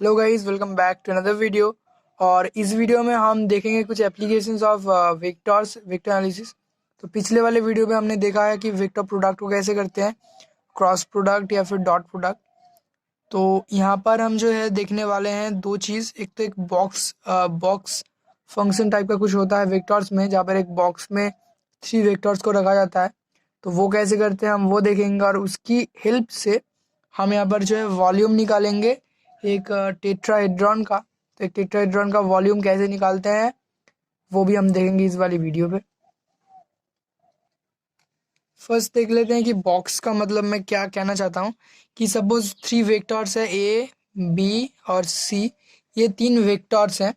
Hello guys, welcome back to another video. और इस video में हम देखेंगे कुछ एप्लीकेशंस ऑफ वेक्टर एनालिसिस। तो पिछले वाले वीडियो में हमने देखा है कि वेक्टर प्रोडक्ट को कैसे करते हैं, क्रॉस प्रोडक्ट या फिर डॉट प्रोडक्ट। तो यहाँ पर हम जो है देखने वाले हैं दो चीज़। एक तो एक बॉक्स फंक्शन टाइप का कुछ होता है वेक्टर्स में, जहाँ पर एक बॉक्स में 3 वेक्टर्स को रखा जाता है। तो वो कैसे करते हैं हम वो देखेंगे, और उसकी हेल्प से हम यहाँ पर जो है वॉल्यूम निकालेंगे एक टेट्राहेड्रॉन का। तो एक टेट्राहेड्रॉन का वॉल्यूम कैसे निकालते हैं वो भी हम देखेंगे इस वाली वीडियो पे। फर्स्ट देख लेते हैं कि बॉक्स का मतलब मैं क्या कहना चाहता हूँ। कि सपोज 3 वेक्टर्स है, ए बी और सी। ये 3 वेक्टर्स हैं।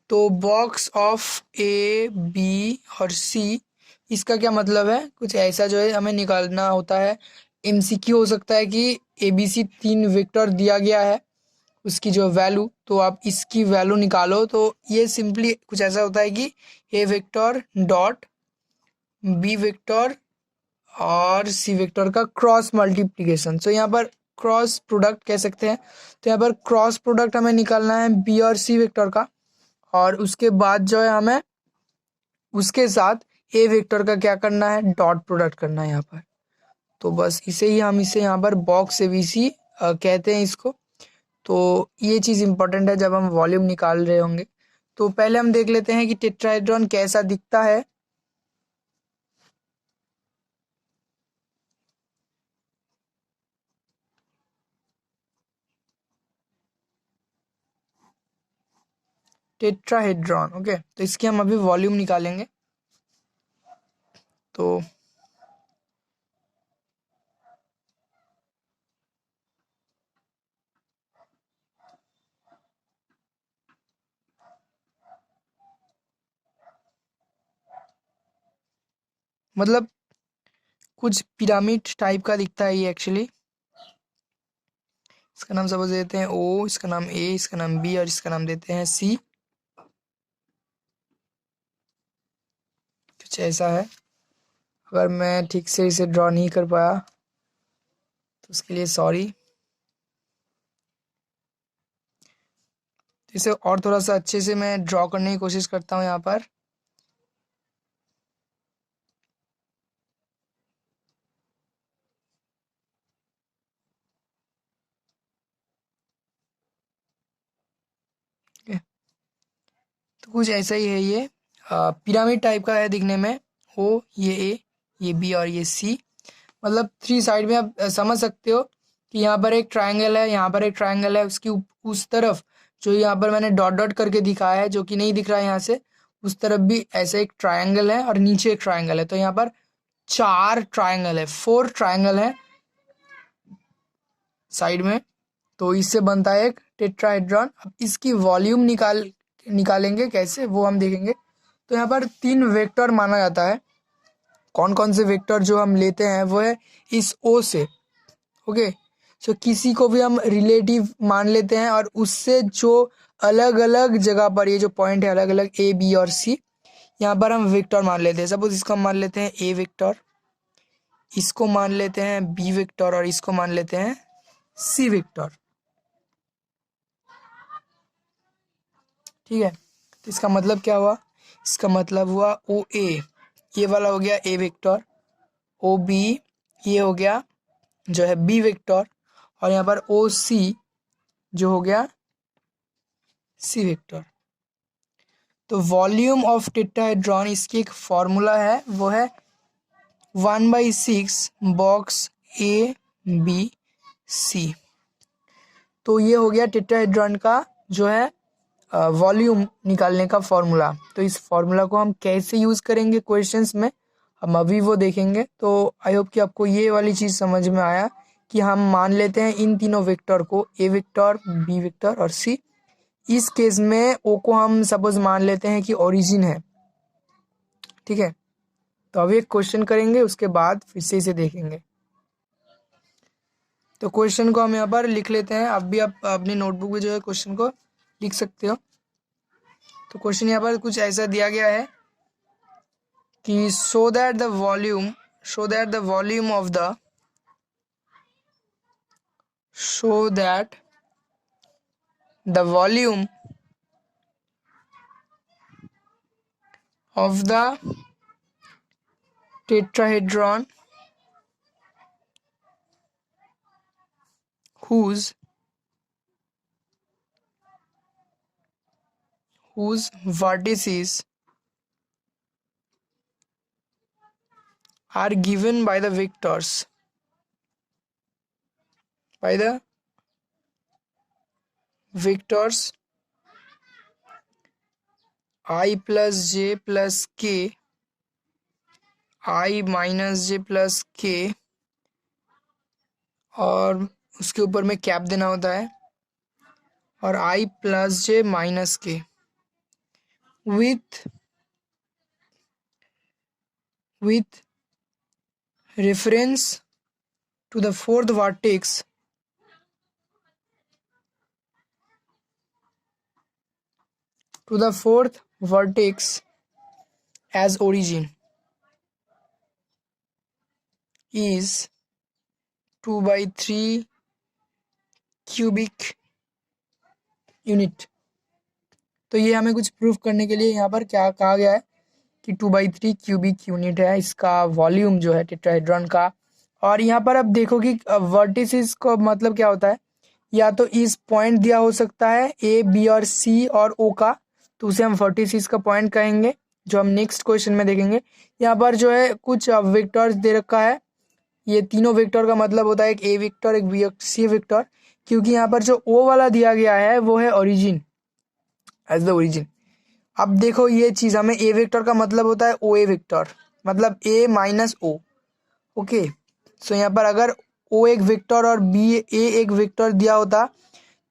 तो बॉक्स ऑफ ए बी और सी, इसका क्या मतलब है, कुछ ऐसा जो है हमें निकालना होता है। एमसीक्यू हो सकता है कि ए बी सी 3 वेक्टर दिया गया है, उसकी जो वैल्यू, तो आप इसकी वैल्यू निकालो। तो ये सिंपली कुछ ऐसा होता है कि ए वेक्टर डॉट बी वेक्टर और सी वेक्टर का क्रॉस मल्टीप्लिकेशन। सो यहाँ पर क्रॉस प्रोडक्ट कह सकते हैं। तो यहाँ पर क्रॉस प्रोडक्ट हमें निकालना है बी और सी वेक्टर का, और उसके बाद जो है हमें उसके साथ ए वेक्टर का क्या करना है, डॉट प्रोडक्ट करना है यहाँ पर। तो बस इसे यहाँ पर बॉक्स एबीसी कहते हैं इसको। तो ये चीज़ इंपॉर्टेंट है जब हम वॉल्यूम निकाल रहे होंगे। तो पहले हम देख लेते हैं कि टेट्राहेड्रॉन कैसा दिखता है। Tetrahedron, okay. तो इसकी हम अभी वॉल्यूम निकालेंगे। तो मतलब कुछ पिरामिड टाइप का दिखता है ये एक्चुअली। इसका नाम सपोज देते हैं ओ, इसका नाम ए, इसका नाम बी और इसका नाम देते हैं सी। कुछ ऐसा है। अगर मैं ठीक से इसे ड्रॉ नहीं कर पाया तो उसके लिए सॉरी। इसे और थोड़ा सा अच्छे से मैं ड्रॉ करने की कोशिश करता हूँ यहाँ पर। Okay। तो कुछ ऐसा ही है ये, पिरामिड टाइप का है दिखने में। ओ, ये ए, ये बी और ये सी। मतलब 3 साइड में आप समझ सकते हो कि यहाँ पर एक ट्रायंगल है, यहाँ पर एक ट्रायंगल है, उसकी उस तरफ जो यहाँ पर मैंने डॉट डॉट करके दिखाया है, जो कि नहीं दिख रहा है यहाँ से, उस तरफ भी ऐसे एक ट्रायंगल है और नीचे एक ट्रायंगल है। तो यहाँ पर 4 ट्रायंगल है, 4 ट्रायंगल है साइड में। तो इससे बनता है एक टेट्राहेड्रॉन। अब इसकी वॉल्यूम निकालेंगे कैसे वो हम देखेंगे। तो यहाँ पर 3 वेक्टर माना जाता है। कौन कौन से वेक्टर जो हम लेते हैं वो है इस ओ से, ओके। सो किसी को भी हम रिलेटिव मान लेते हैं, और उससे जो अलग अलग जगह पर ये जो पॉइंट है अलग अलग ए बी और सी, यहाँ पर हम वेक्टर मान लेते हैं। सपोज इसको हम मान लेते हैं ए वेक्टर, इसको मान लेते हैं बी वेक्टर और इसको मान लेते हैं सी वेक्टर। ठीक है। तो इसका मतलब क्या हुआ, इसका मतलब हुआ ओ ए, ये वाला हो गया ए वेक्टर। ओ बी, ये हो गया जो है बी वेक्टर। और यहाँ पर ओ सी जो हो गया सी वेक्टर। तो वॉल्यूम ऑफ टेट्राहेड्रॉन, इसकी एक फॉर्मूला है, वो है 1/6 बॉक्स ए बी सी। तो ये हो गया टेट्राहेड्रॉन का जो है वॉल्यूम निकालने का फॉर्मूला। तो इस फॉर्मूला को हम कैसे यूज़ करेंगे क्वेश्चंस में, हम अभी वो देखेंगे। तो आई होप कि आपको ये वाली चीज़ समझ में आया कि हम मान लेते हैं इन तीनों वेक्टर को, ए वेक्टर, बी वेक्टर और सी। इस केस में ओ को हम सपोज मान लेते हैं कि ओरिजिन है। ठीक है। तो अभी एक क्वेश्चन करेंगे, उसके बाद फिर से इसे देखेंगे। तो क्वेश्चन को हम यहाँ पर लिख लेते हैं। आप भी आप अपनी नोटबुक में जो है क्वेश्चन को लिख सकते हो। तो क्वेश्चन यहाँ पर कुछ ऐसा दिया गया है कि so that the volume so that the volume of the so that the volume of the tetrahedron whose vertices are given by the vectors I plus j plus k, I minus j plus k, और उसके ऊपर में cap देना होता है, और I plus j minus के with reference to the fourth vertex as origin is 2/3 cubic unit। तो ये हमें कुछ प्रूफ करने के लिए यहाँ पर क्या कहा गया है कि 2/3 क्यूबिक यूनिट है इसका वॉल्यूम जो है टेट्राहेड्रॉन का। और यहाँ पर अब देखो कि वर्टिसेस को मतलब क्या होता है, या तो इस पॉइंट दिया हो सकता है ए बी और सी और ओ का, तो उसे हम वर्टिसेस का पॉइंट कहेंगे, जो हम नेक्स्ट क्वेश्चन में देखेंगे। यहाँ पर जो है कुछ वेक्टर्स दे रखा है, ये तीनों वेक्टर का मतलब होता है एक ए वेक्टर, एक बी सी वेक्टर, क्योंकि यहाँ पर जो ओ वाला दिया गया है वो है ओरिजिन, एज द ओरिजिन। अब देखो ये चीज, हमें ए वेक्टर का मतलब होता है ओ ए वेक्टर, मतलब ए माइनस ओ। ओके, सो यहाँ पर अगर ओ एक वेक्टर और बी ए एक वेक्टर दिया होता,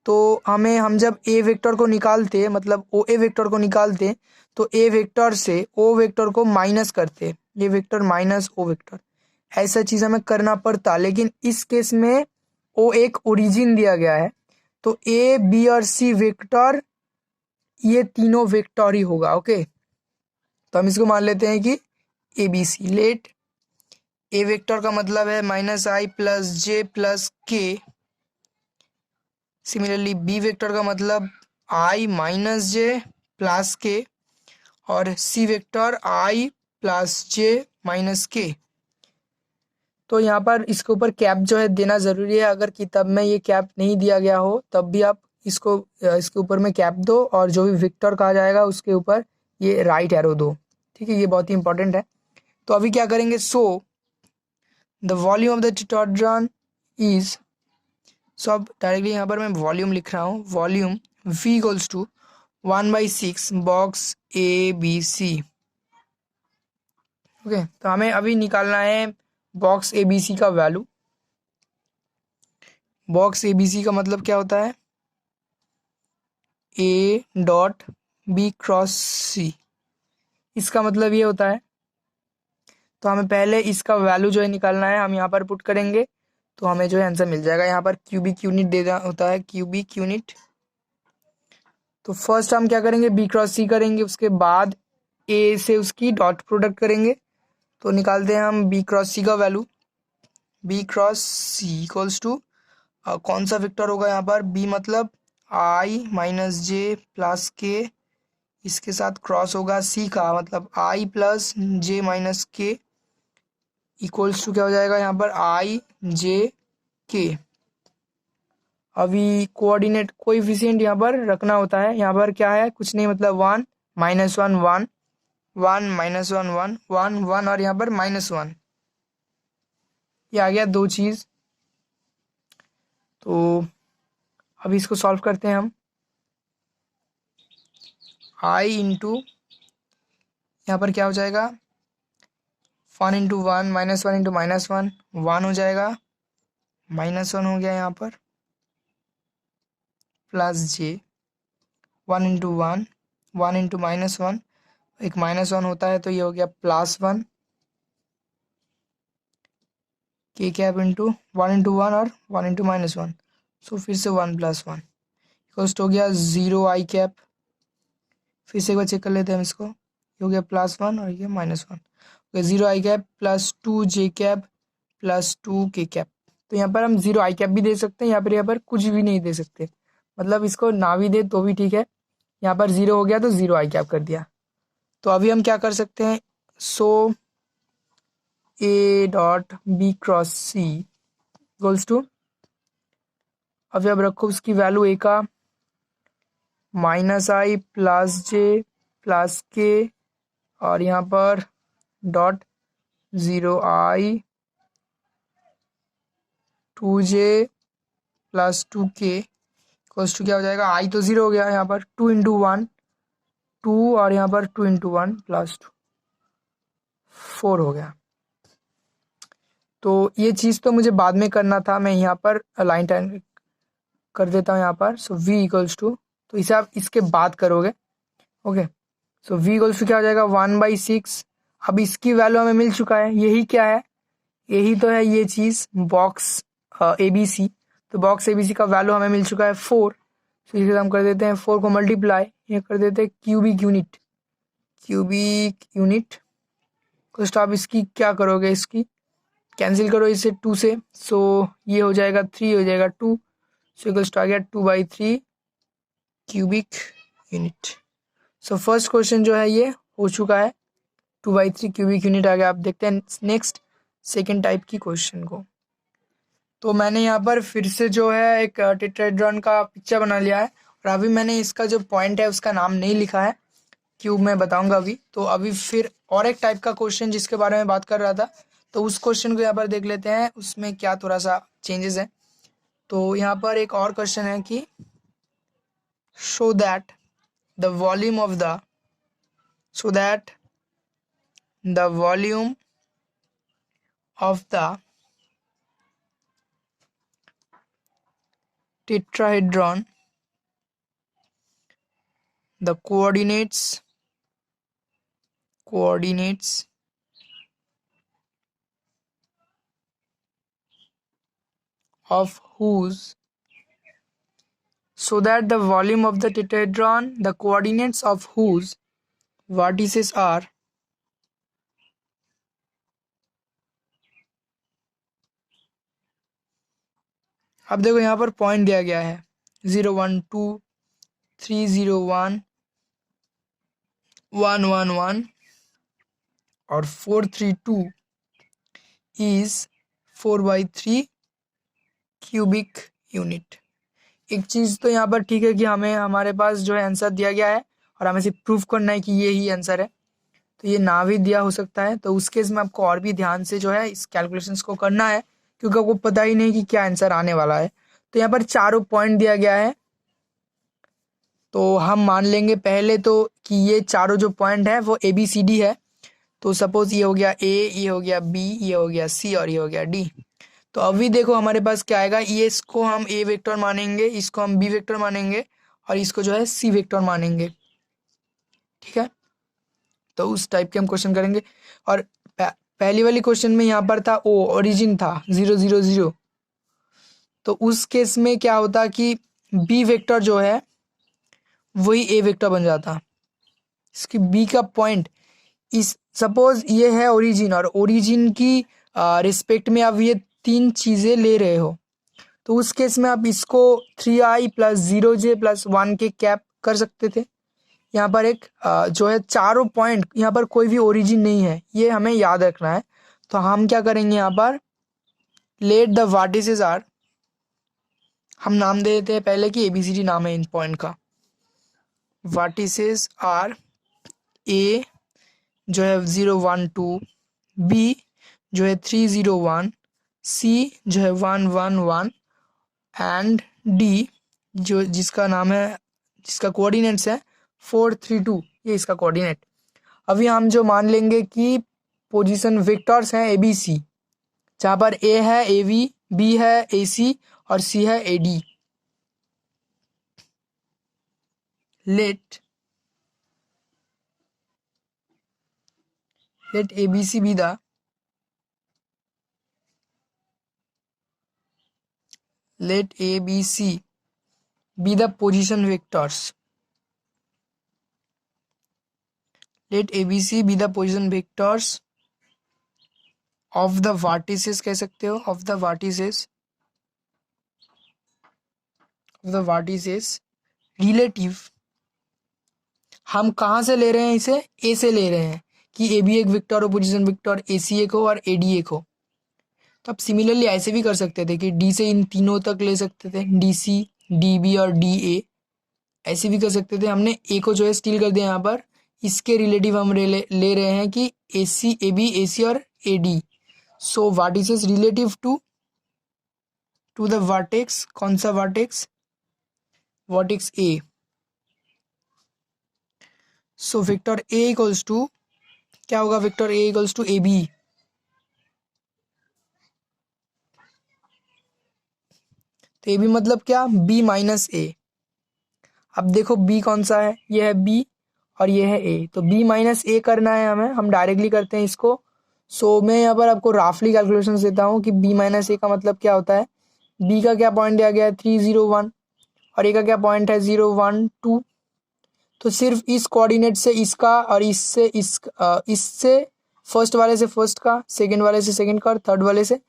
तो हम जब ए वेक्टर को निकालते, मतलब ओ ए वेक्टर को निकालते, तो ए वेक्टर से ओ वेक्टर को माइनस करते, ए वेक्टर माइनस ओ वेक्टर, ऐसा चीज हमें करना पड़ता। लेकिन इस केस में ओ एक ओरिजिन दिया गया है, तो ए बी और सी वेक्टर ये तीनों वेक्टर ही होगा। ओके, तो हम इसको मान लेते हैं कि A B C. Let A vector का मतलब है माइनस आई प्लस जे plus k, similarly B vector का मतलब आई माइनस जे प्लस के, और C vector i plus j minus k. तो यहाँ पर इसके ऊपर कैप जो है देना ज़रूरी है, अगर किताब में ये कैप नहीं दिया गया हो तब भी आप इसके ऊपर में कैप दो, और जो भी वेक्टर कहा जाएगा उसके ऊपर ये राइट एरो दो। ठीक है, ये बहुत ही इंपॉर्टेंट है। तो अभी क्या करेंगे, so the volume of the tetrahedron is, so अब डायरेक्टली यहाँ पर मैं वॉल्यूम लिख रहा हूँ, volume V equals to 1/6 box A B C. Okay, तो हमें अभी निकालना है बॉक्स ए बी सी का value. Box A B C का मतलब क्या होता है, A dot B cross C, इसका मतलब ये होता है। तो हमें पहले इसका वैल्यू जो है निकालना है, हम यहाँ पर पुट करेंगे तो हमें जो है आंसर मिल जाएगा। यहाँ पर क्यूबिक यूनिट देना होता है, क्यूबिक यूनिट। तो फर्स्ट हम क्या करेंगे, बी क्रॉस सी करेंगे, उसके बाद ए से उसकी डॉट प्रोडक्ट करेंगे। तो निकालते हैं हम बी क्रॉस सी का value, B cross C equals to कौन सा वेक्टर होगा यहाँ पर, बी मतलब आई माइनस जे प्लस के, इसके साथ क्रॉस होगा सी का मतलब आई प्लस जे माइनस के, इक्वल्स टू क्या हो जाएगा यहाँ पर आई जे के। अभी कोऑर्डिनेट कोएफिशिएंट यहाँ पर रखना होता है, यहाँ पर क्या है, कुछ नहीं, मतलब 1 -1 1 1 -1 1 1 1, और यहाँ पर -1, ये आ गया दो चीज़। तो अभी इसको सॉल्व करते हैं हम। आई इंटू यहाँ पर क्या हो जाएगा, 1 इंटू 1 -1 इंटू -1 1 हो जाएगा, -1 हो गया यहाँ पर, प्लस जे 1 इंटू 1 1 इंटू -1, एक -1 होता है तो ये हो गया +1 के कैप इंटू 1 इंटू 1 और 1 इंटू -1, सो फिर से 1 + 1 इक्वल्स हो गया 0 आई कैप। फिर से एक बार चेक कर लेते हैं हम इसको, ये हो गया +1 और ये -1, 0 आई कैप प्लस 2 जे कैप प्लस 2 के कैप। तो यहाँ पर हम 0 आई कैप भी दे सकते हैं, यहाँ पर कुछ भी नहीं दे सकते, मतलब इसको ना भी दे तो भी ठीक है। यहाँ पर 0 हो गया तो 0 आई कैप कर दिया। तो अभी हम क्या कर सकते हैं, so A dot B cross C equals to, अभी अब रखो उसकी वैल्यू ए का माइनस आई प्लस जे प्लस के, और यहाँ पर dot 0i 2j plus 2k equals to क्या हो जाएगा, आई तो 0 हो गया, यहाँ पर 2 × 1 2, और यहाँ पर 2 × 1 प्लस 2 4 हो गया। तो ये चीज़ तो मुझे बाद में करना था, मैं यहाँ पर लाइन टाइम कर देता हूँ यहाँ पर। सो v इक्वल्स टू, तो इसे आप इसके बाद करोगे। Okay, so v equals to क्या हो जाएगा 1/6। अब इसकी वैल्यू हमें मिल चुका है, यही क्या है, यही तो है ये चीज़ बॉक्स ए बी सी। तो बॉक्स ए बी सी का वैल्यू हमें मिल चुका है 4। तो इसे हम कर देते हैं 4 को मल्टीप्लाई, ये कर देते हैं क्यूबिक यूनिट, क्यूबिक यूनिट कुछ। तो आप इसकी क्या करोगे, इसकी कैंसिल करो इसे 2 से, सो ये हो जाएगा 3, हो जाएगा 2, सो इक्वल्स टू आ गया 2/3 cubic unit. So first question जो है ये हो चुका है, 2/3 क्यूबिक यूनिट आ गया। आप देखते हैं नेक्स्ट सेकेंड टाइप की क्वेश्चन को। तो मैंने यहाँ पर फिर से जो है एक टेट्राहेड्रॉन का पिक्चर बना लिया है, और अभी मैंने इसका जो पॉइंट है उसका नाम नहीं लिखा है, क्यों मैं बताऊंगा अभी। तो अभी फिर और एक टाइप का क्वेश्चन जिसके बारे में बात कर रहा था, तो उस क्वेश्चन को यहाँ पर देख लेते हैं, उसमें क्या थोड़ा सा चेंजेस है। तो यहाँ पर एक और क्वेश्चन है कि show that the volume of the so that the volume of the tetrahedron, the coordinates of whose, so that the volume of the tetrahedron, the coordinates of whose vertices are अब देखो यहाँ पर point दिया गया है 0 1 2 3 0 1 1 1 1 और 4 3 2 is 4/3 cubic unit. एक चीज़ तो यहाँ पर ठीक है कि हमें हमारे पास जो है आंसर दिया गया है, और हमें सिर्फ प्रूफ करना है कि ये ही आंसर है। तो ये ना भी दिया हो सकता है, तो उस केस में आपको और भी ध्यान से जो है इस कैलकुलेशंस को करना है, क्योंकि आपको पता ही नहीं कि क्या आंसर आने वाला है। तो यहाँ पर चारों पॉइंट दिया गया है, तो हम मान लेंगे पहले तो कि ये चारों जो पॉइंट है वो ABCD है। तो सपोज ये हो गया A, ये हो गया B, ये हो गया C, और ये हो गया D। तो अभी देखो हमारे पास क्या आएगा, ये इसको हम A वेक्टर मानेंगे, इसको हम B वेक्टर मानेंगे, और इसको जो है C वेक्टर मानेंगे। ठीक है, तो उस टाइप के हम क्वेश्चन करेंगे। और पहली वाली क्वेश्चन में यहाँ पर था O, ओरिजिन था 0 0 0। तो उस केस में क्या होता कि B वेक्टर जो है वही A वेक्टर बन जाता। इसकी B का पॉइंट, इस सपोज ये है ओरिजिन, और ओरिजिन की रिस्पेक्ट में आप ये तीन चीज़ें ले रहे हो, तो उस केस में आप इसको 3i प्लस 0j प्लस 1 के कैप कर सकते थे। यहाँ पर एक जो है चारों पॉइंट, यहाँ पर कोई भी ओरिजिन नहीं है, ये हमें याद रखना है। तो हम क्या करेंगे, यहाँ पर लेट द वर्टिसेस आर, हम नाम दे देते हैं पहले कि ABCD नाम है इन पॉइंट का। वर्टिसेस आर ए जो है 0 1 2, B जो है 3 0 1, C जो है 1 1 1, एंड D जो जिसका नाम है, जिसका कोऑर्डिनेट्स है 4 3 2, ये इसका कोऑर्डिनेट। अभी हम जो मान लेंगे कि पोजीशन वेक्टर्स हैं ABC, जहाँ पर A है AV, B है AC, और C है AD। Let ABC be the, let ABC be the position vectors, let ABC be the position vectors of the vertices, कह सकते हो, of the vertices the vertices relative, हम कहाँ से ले रहे हैं इसे, ए से ले रहे हैं कि ए भी एक वेक्टर हो, पोजीशन वेक्टर, ए सी एक हो और ए डी एक हो। तो आप सिमिलरली ऐसे भी कर सकते थे कि डी से इन तीनों तक ले सकते थे, डी सी, डी बी और डी ए, ऐसे भी कर सकते थे। हमने ए को जो है स्टील कर दिया यहाँ पर, इसके रिलेटिव हम ले रहे हैं कि ए सी, ए बी, ए सी और A D. So vertices relative to the vertex, कौन सा vertex, vertex A. So vector A equals to क्या होगा, vector A equals to A B. तो ए बी मतलब क्या, बी माइनस ए। अब देखो बी कौन सा है, ये है बी और ये है ए, तो बी माइनस ए करना है हमें, हम डायरेक्टली करते हैं इसको। सो मैं यहाँ पर आपको राफली कैलकुलेशन देता हूँ कि बी माइनस ए का मतलब क्या होता है। बी का क्या पॉइंट दिया गया है 301 और ए का क्या पॉइंट है 012। तो सिर्फ इस कोऑर्डिनेट से इसका और इससे फर्स्ट वाले से फर्स्ट का, सेकंड वाले से सेकंड का और थर्ड वाले से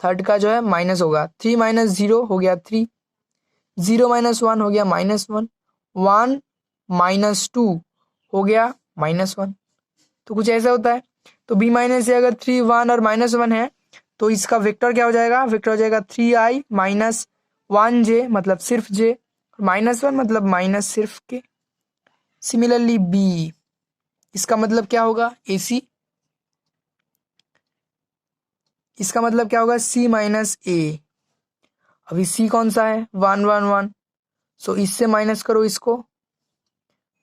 थर्ड का जो है माइनस होगा। 3 माइनस 0 हो गया 3, 0 माइनस 1 हो गया -1, 1 माइनस 2 हो गया -1। तो कुछ ऐसा होता है। तो बी माइनस से अगर 3, 1 और -1 है तो इसका वेक्टर क्या हो जाएगा, वेक्टर हो जाएगा 3i माइनस 1j मतलब सिर्फ j, -1 मतलब माइनस सिर्फ के। सिमिलरली बी, इसका मतलब क्या होगा ए सी, इसका मतलब क्या होगा सी माइनस ए। अभी सी कौन सा है 1 1 1, सो इससे माइनस करो इसको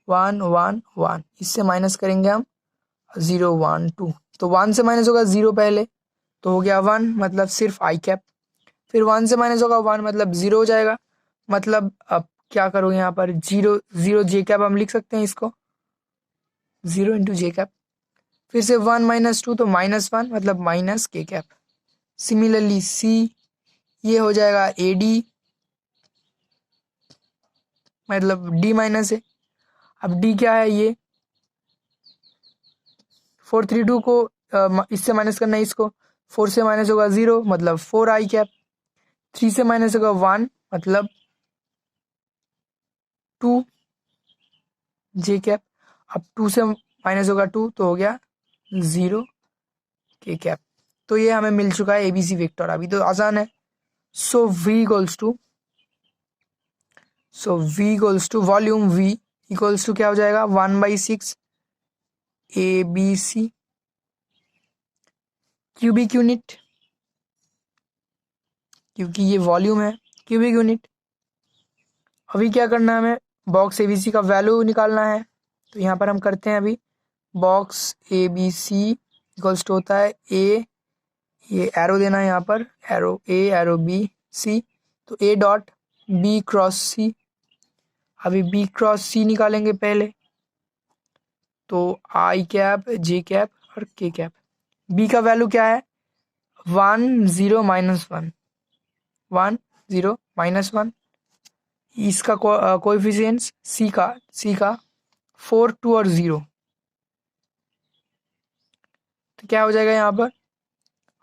1 1 1, इससे माइनस करेंगे हम 0 1 2, तो 1 से माइनस होगा 0 पहले तो हो गया 1 मतलब सिर्फ आई कैप, फिर 1 से माइनस होगा 1 मतलब 0 हो जाएगा। मतलब अब क्या करोगे यहाँ पर 0 0 जे कैप हम लिख सकते हैं इसको 0 इंटू जे कैप, फिर से 1 माइनस 2 तो -1 मतलब माइनस के कैप। सिमिलरली सी, ये हो जाएगा ए डी मतलब डी माइनस है। अब डी क्या है, ये 432 को इससे माइनस करना है इसको, 4 से माइनस होगा 0 मतलब 4 आई कैप, 3 से माइनस होगा 1 मतलब 2 जे कैप, अब 2 से माइनस होगा 2 तो हो गया 0 के कैप। तो ये हमें मिल चुका है एबीसी वेक्टर, अभी तो आसान है। So v equals to volume v equals to क्या हो जाएगा 1/6 A B C cubic unit, क्योंकि ये वॉल्यूम है क्यूबिक यूनिट। अभी क्या करना है हमें, बॉक्स एबीसी का वैल्यू निकालना है, तो यहाँ पर हम करते हैं। अभी box A B C equals to होता है ए, ये एरो देना है यहाँ पर, arrow A arrow B C, तो A dot B cross C. अभी बी क्रॉस सी निकालेंगे पहले, तो आई कैप जे कैप और के कैप। बी का वैल्यू क्या है 1 0 -1, 1 0 -1, इसका कोएफिशिएंट्स सी का 4 2 और 0, तो क्या हो जाएगा यहाँ पर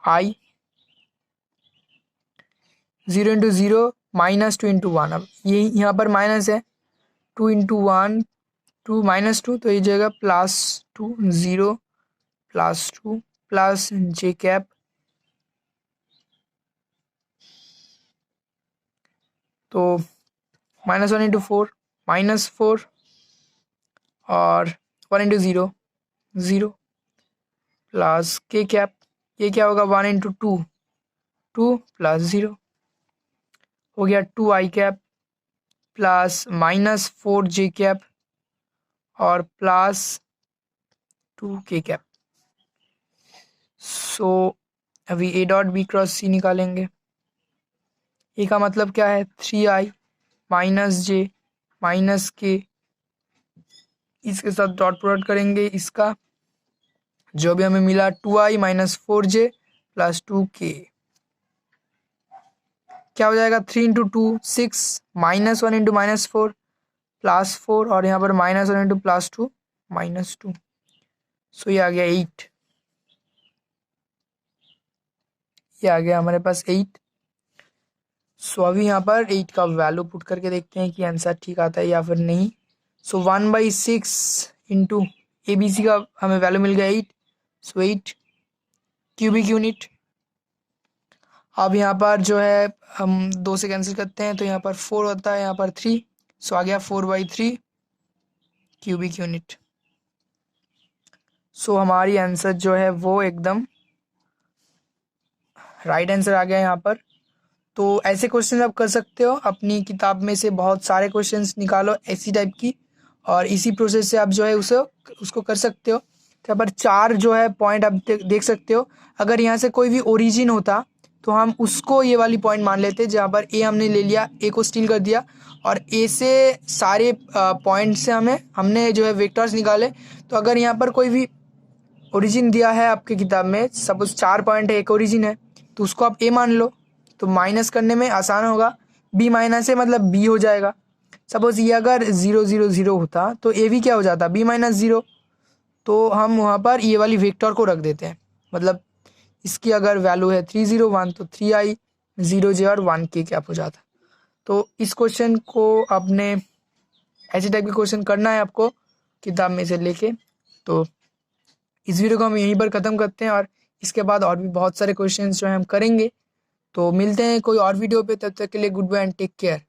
आई 0 इंटू 0 -2 इंटू 1। अब ये यहाँ पर माइनस है 2 इंटू 1 2 -2, तो ये जाएगा +2 0 +2 प्लस जे कैप, तो -1 इंटू 4 -4 और 1 इंटू 0 0 प्लस के कैप, ये क्या होगा 1 इंटू 2 2 प्लस 0 हो गया 2 आई कैप प्लस -4 जे कैप और प्लस 2 के कैप। सो अभी ए डॉट बी क्रॉस सी निकालेंगे, ए का मतलब क्या है 3i माइनस जे माइनस के, इसके साथ डॉट प्रोडक्ट करेंगे इसका, जो भी हमें मिला 2i -4j प्लस 2k, क्या हो जाएगा 3 इंटू 2 6 -1 इंटू -4 +4 और यहाँ पर -1 इंटू +2 -2, सो ये आ गया 8, ये आ गया हमारे पास 8। सो अभी यहाँ पर 8 का वैल्यू पुट करके देखते हैं कि आंसर ठीक आता है या फिर नहीं। सो 1/6 इंटू ABC का हमें वैल्यू मिल गया 8। सो 8 क्यूबिक यूनिट। अब यहाँ पर जो है हम 2 से कैंसिल करते हैं तो यहाँ पर 4 होता है, यहाँ पर 3। सो आ गया 4/3 क्यूबिक यूनिट। सो हमारी आंसर जो है वो एकदम राइट आंसर आ गया यहाँ पर। तो ऐसे क्वेश्चन आप कर सकते हो, अपनी किताब में से बहुत सारे क्वेश्चंस निकालो ऐसी टाइप की, और इसी प्रोसेस से आप जो है उसको कर सकते हो। तो यहाँ पर 4 जो है पॉइंट आप देख सकते हो। अगर यहाँ से कोई भी ओरिजिन होता तो हम उसको ये वाली पॉइंट मान लेते, जहाँ पर ए हमने ले लिया, ए को स्टील कर दिया, और ए से सारे पॉइंट से हमने जो है वेक्टर्स निकाले। तो अगर यहाँ पर कोई भी ओरिजिन दिया है आपके किताब में, सपोज 4 पॉइंट है, एक ओरिजिन है, तो उसको आप ए मान लो, तो माइनस करने में आसान होगा। बी माइनस है मतलब बी हो जाएगा। सपोज ये अगर 0 0 0 होता तो ए भी क्या हो जाता, B-0। तो हम वहाँ पर ये वाली वेक्टर को रख देते हैं, मतलब इसकी अगर वैल्यू है 3 0 1 तो 3i 0j और 1k कैप हो जाता। तो इस क्वेश्चन को आपने ऐसे टाइप के क्वेश्चन करना है आपको किताब में से लेके। तो इस वीडियो को हम यहीं पर ख़त्म करते हैं, और इसके बाद और भी बहुत सारे क्वेश्चंस जो है हम करेंगे। तो मिलते हैं कोई और वीडियो पे, तब तक के लिए goodbye and take care.